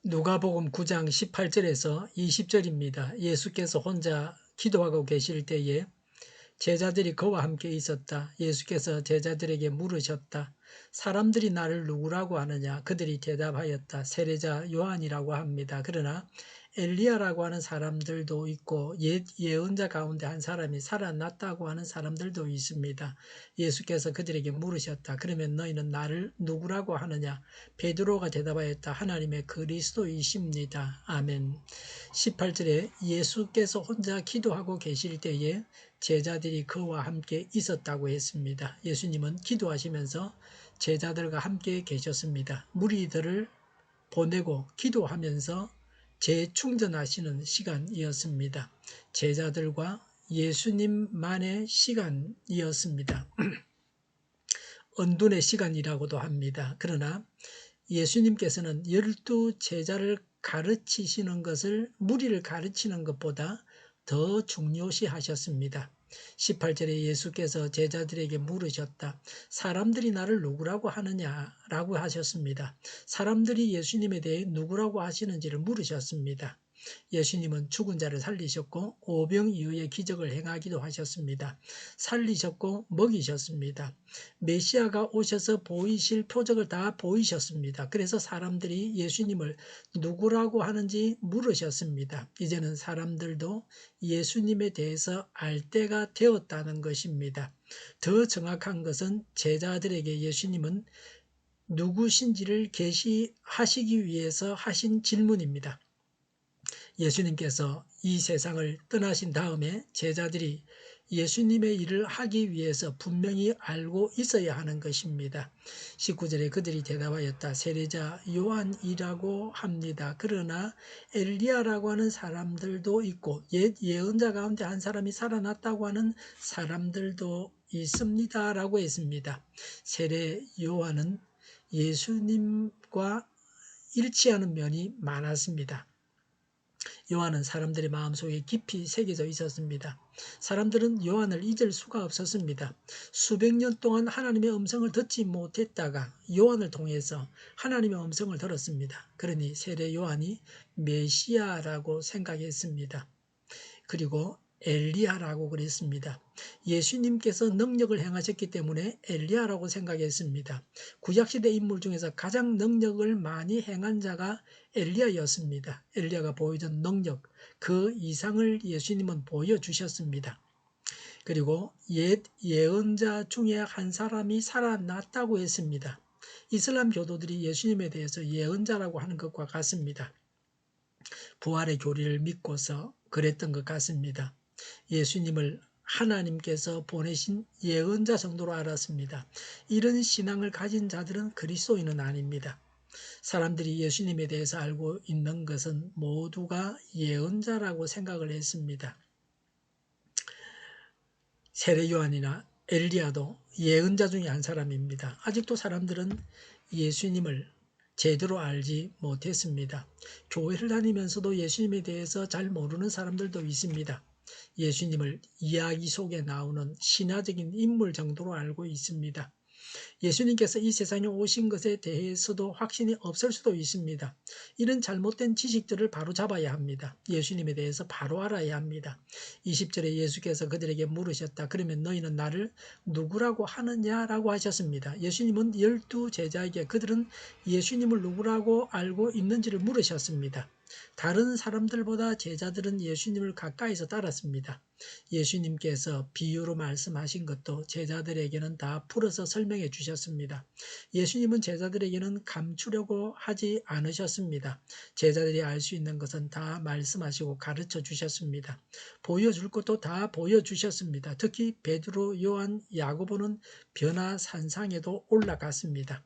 누가복음 9장 18절에서 20절입니다. 예수께서 혼자 기도하고 계실 때에 제자들이 그와 함께 있었다. 예수께서 제자들에게 물으셨다. 사람들이 나를 누구라고 하느냐? 그들이 대답하였다. 세례자 요한이라고 합니다. 그러나 엘리야라고 하는 사람들도 있고 옛 예언자 가운데 한 사람이 살아났다고 하는 사람들도 있습니다. 예수께서 그들에게 물으셨다. 그러면 너희는 나를 누구라고 하느냐? 베드로가 대답하였다. 하나님의 그리스도이십니다. 아멘. 18절에 예수께서 혼자 기도하고 계실 때에 제자들이 그와 함께 있었다고 했습니다. 예수님은 기도하시면서 제자들과 함께 계셨습니다. 무리들을 보내고 기도하면서 재충전하시는 시간이었습니다. 제자들과 예수님만의 시간이었습니다. 은둔의 시간이라고도 합니다. 그러나 예수님께서는 12제자를 가르치시는 것을 무리를 가르치는 것보다 더 중요시 하셨습니다. 18절에 예수께서 제자들에게 물으셨다. 사람들이 나를 누구라고 하느냐라고 하셨습니다. 사람들이 예수님에 대해 누구라고 하시는지를 물으셨습니다. 예수님은 죽은 자를 살리셨고 오병 이후에 기적을 행하기도 하셨습니다. 살리셨고 먹이셨습니다. 메시아가 오셔서 보이실 표적을 다 보이셨습니다. 그래서 사람들이 예수님을 누구라고 하는지 물으셨습니다. 이제는 사람들도 예수님에 대해서 알 때가 되었다는 것입니다. 더 정확한 것은 제자들에게 예수님은 누구신지를 계시하시기 위해서 하신 질문입니다. 예수님께서 이 세상을 떠나신 다음에 제자들이 예수님의 일을 하기 위해서 분명히 알고 있어야 하는 것입니다. 19절에 그들이 대답하였다. 세례자 요한이라고 합니다. 그러나 엘리야라고 하는 사람들도 있고 옛 예언자 가운데 한 사람이 살아났다고 하는 사람들도 있습니다. 라고 했습니다. 세례 요한은 예수님과 일치하는 면이 많았습니다. 요한은 사람들의 마음속에 깊이 새겨져 있었습니다. 사람들은 요한을 잊을 수가 없었습니다. 수백 년 동안 하나님의 음성을 듣지 못했다가 요한을 통해서 하나님의 음성을 들었습니다. 그러니 세례 요한이 메시아라고 생각했습니다. 그리고 엘리야라고 그랬습니다. 예수님께서 능력을 행하셨기 때문에 엘리야라고 생각했습니다. 구약시대 인물 중에서 가장 능력을 많이 행한 자가 엘리야였습니다. 엘리야가 보여준 능력, 그 이상을 예수님은 보여주셨습니다. 그리고 옛 예언자 중에 한 사람이 살아났다고 했습니다. 이슬람 교도들이 예수님에 대해서 예언자라고 하는 것과 같습니다. 부활의 교리를 믿고서 그랬던 것 같습니다. 예수님을 하나님께서 보내신 예언자 정도로 알았습니다. 이런 신앙을 가진 자들은 그리스도인은 아닙니다. 사람들이 예수님에 대해서 알고 있는 것은 모두가 예언자라고 생각을 했습니다. 세례 요한이나 엘리야도 예언자 중에 한 사람입니다. 아직도 사람들은 예수님을 제대로 알지 못했습니다. 교회를 다니면서도 예수님에 대해서 잘 모르는 사람들도 있습니다. 예수님을 이야기 속에 나오는 신화적인 인물 정도로 알고 있습니다. 예수님께서 이 세상에 오신 것에 대해서도 확신이 없을 수도 있습니다. 이런 잘못된 지식들을 바로 잡아야 합니다. 예수님에 대해서 바로 알아야 합니다. 20절에 예수께서 그들에게 물으셨다. 그러면 너희는 나를 누구라고 하느냐라고 하셨습니다. 예수님은 12제자에게 그들은 예수님을 누구라고 알고 있는지를 물으셨습니다. 다른 사람들보다 제자들은 예수님을 가까이서 따랐습니다. 예수님께서 비유로 말씀하신 것도 제자들에게는 다 풀어서 설명해 주셨습니다. 예수님은 제자들에게는 감추려고 하지 않으셨습니다. 제자들이 알 수 있는 것은 다 말씀하시고 가르쳐 주셨습니다. 보여줄 것도 다 보여주셨습니다. 특히 베드로, 요한, 야고보는 변화산상에도 올라갔습니다.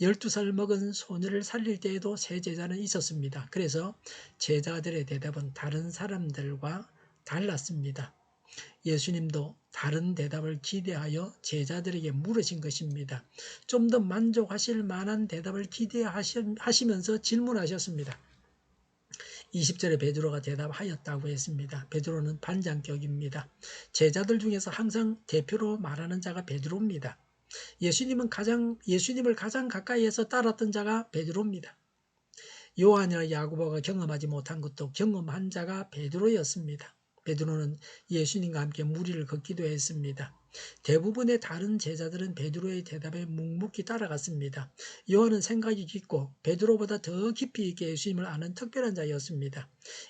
12살 먹은 소녀를 살릴 때에도 세 제자는 있었습니다. 그래서 제자들의 대답은 다른 사람들과 달랐습니다. 예수님도 다른 대답을 기대하여 제자들에게 물으신 것입니다. 좀 더 만족하실 만한 대답을 기대하시면서 질문하셨습니다. 20절에 베드로가 대답하였다고 했습니다. 베드로는 반장격입니다. 제자들 중에서 항상 대표로 말하는 자가 베드로입니다. 예수님을 가장 가까이에서 따랐던 자가 베드로입니다. 요한이나 야고보가 경험하지 못한 것도 경험한 자가 베드로였습니다. 베드로는 예수님과 함께 무리를 걷기도 했습니다. 대부분의 다른 제자들은 베드로의 대답에 묵묵히 따라갔습니다. 요한은 생각이 깊고 베드로보다 더 깊이 있게 예수님을 아는 특별한 자였습니다.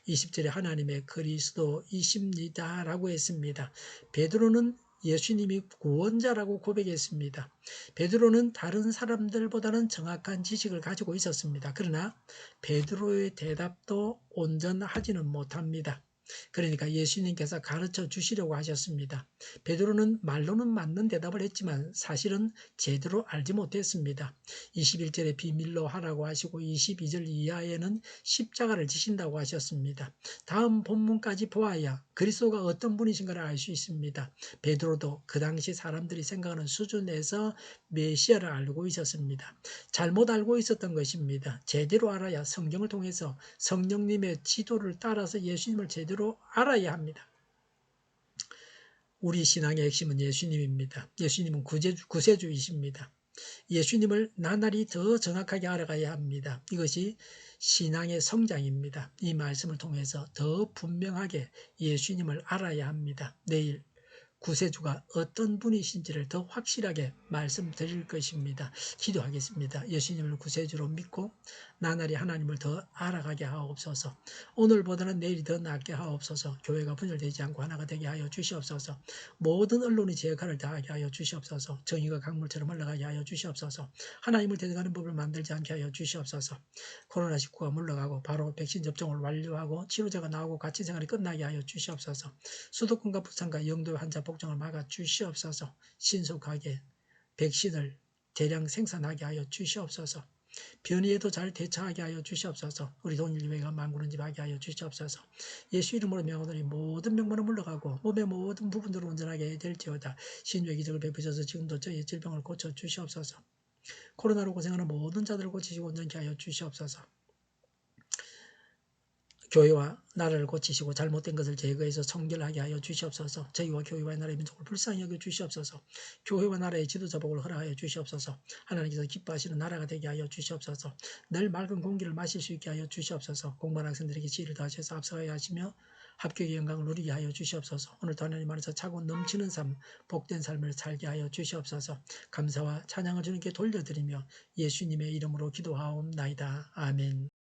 20절에 하나님의 그리스도이십니다 라고 했습니다. 베드로는 예수님이 구원자라고 고백했습니다. 베드로는 다른 사람들보다는 정확한 지식을 가지고 있었습니다. 그러나 베드로의 대답도 온전하지는 못합니다. 그러니까 예수님께서 가르쳐 주시려고 하셨습니다. 베드로는 말로는 맞는 대답을 했지만 사실은 제대로 알지 못했습니다. 21절에 비밀로 하라고 하시고 22절 이하에는 십자가를 지신다고 하셨습니다. 다음 본문까지 보아야 그리스도가 어떤 분이신가를 알 수 있습니다. 베드로도 그 당시 사람들이 생각하는 수준에서 메시아를 알고 있었습니다. 잘못 알고 있었던 것입니다. 제대로 알아야 성경을 통해서 성령님의 지도를 따라서 예수님을 제대로 알아야 합니다. 우리 신앙의 핵심은 예수님입니다. 예수님은 구세주이십니다. 예수님을 나날이 더 정확하게 알아가야 합니다. 이것이 신앙의 성장입니다. 이 말씀을 통해서 더 분명하게 예수님을 알아야 합니다. 내일 구세주가 어떤 분이신지를 더 확실하게 말씀드릴 것입니다. 기도하겠습니다. 예수님을 구세주로 믿고 나날이 하나님을 더 알아가게 하옵소서. 오늘보다는 내일이 더 낫게 하옵소서. 교회가 분열되지 않고 하나가 되게 하여 주시옵소서. 모든 언론이 제 역할을 다하게 하여 주시옵소서. 정의가 강물처럼 흘러가게 하여 주시옵소서. 하나님을 대적하는 법을 만들지 않게 하여 주시옵소서. 코로나19가 물러가고 바로 백신 접종을 완료하고 치료제가 나오고 가치생활이 끝나게 하여 주시옵소서. 수도권과 부산과 영도 환자 복종을 막아 주시옵소서. 신속하게 백신을 대량 생산하게 하여 주시옵소서. 변이에도 잘 대처하게 하여 주시옵소서. 우리 동일교회가 만군은집하게 하여 주시옵소서. 예수 이름으로 명하노니 모든 병만은 물러가고 몸의 모든 부분들을 온전하게 될지어다. 신유의 기적을 베푸셔서 지금도 저희의 질병을 고쳐 주시옵소서. 코로나로 고생하는 모든 자들을 고치시고 온전케 하여 주시옵소서. 교회와 나라를 고치시고 잘못된 것을 제거해서 청결하게 하여 주시옵소서. 저희와 교회와 나라의 민족을 불쌍히 여겨 주시옵소서. 교회와 나라의 지도자 복을 허락하여 주시옵소서. 하나님께서 기뻐하시는 나라가 되게 하여 주시옵소서. 늘 맑은 공기를 마실 수 있게 하여 주시옵소서. 공부한 학생들에게 지혜를 더하셔서 앞서가게 하시며 합격의 영광을 누리게 하여 주시옵소서. 오늘도 하나님 안에서 차고 넘치는 삶, 복된 삶을 살게 하여 주시옵소서. 감사와 찬양을 주님께 돌려드리며 예수님의 이름으로 기도하옵나이다. 아멘.